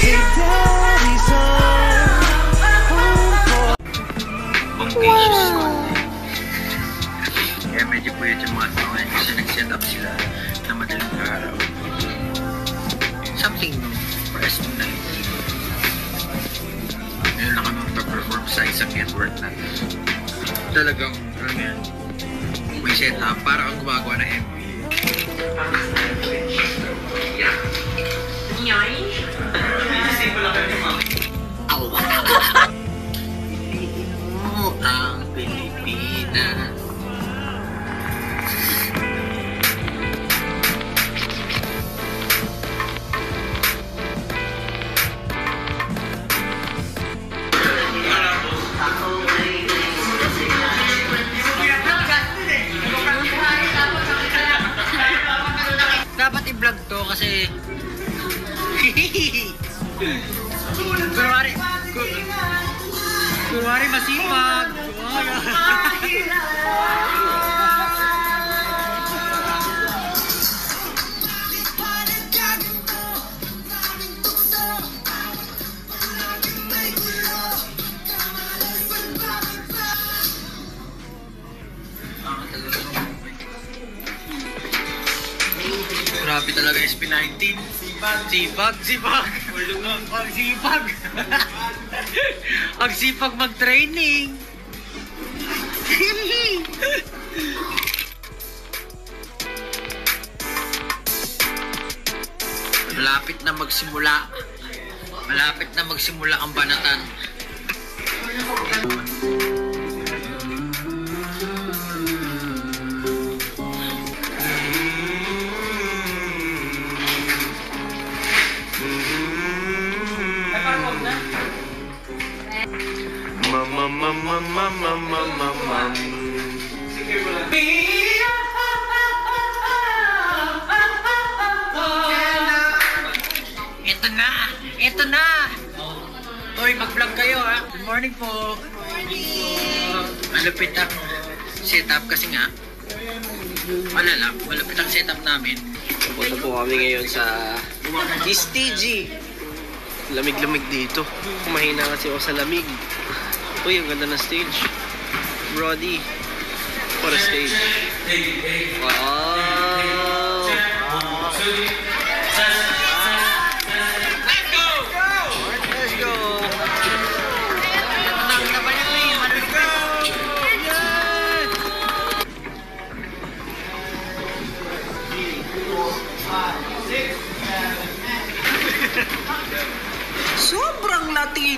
Hey, Daddy's home. Wow. Kaya medyo puyat yung mga tao ngayon kasi nag-set up sila na madaling araw. Something new for SB19. Ngayon lang kami mag-perform sa isang network na talagang may set up para kang gumagawa ng MV. Ang Pilipinas. Dapat i-vlog to kasi kunwari masipag. Grabe talaga SB19. Sipag. Ang sipag mag-training. Malapit na magsimula ang banatan. Mama. Ito na. Hoy, mag-vlog kayo ha. Good morning po. Malupit ang setup kasi nga. Malupit ang setup namin. Punta po kami ngayon sa STG. Lamig-lamig dito. Mahina kasi ako sa lamig. Uy, ang ganda ng stage. Brody. What a stage. Wow. Let's go. Sobrang lati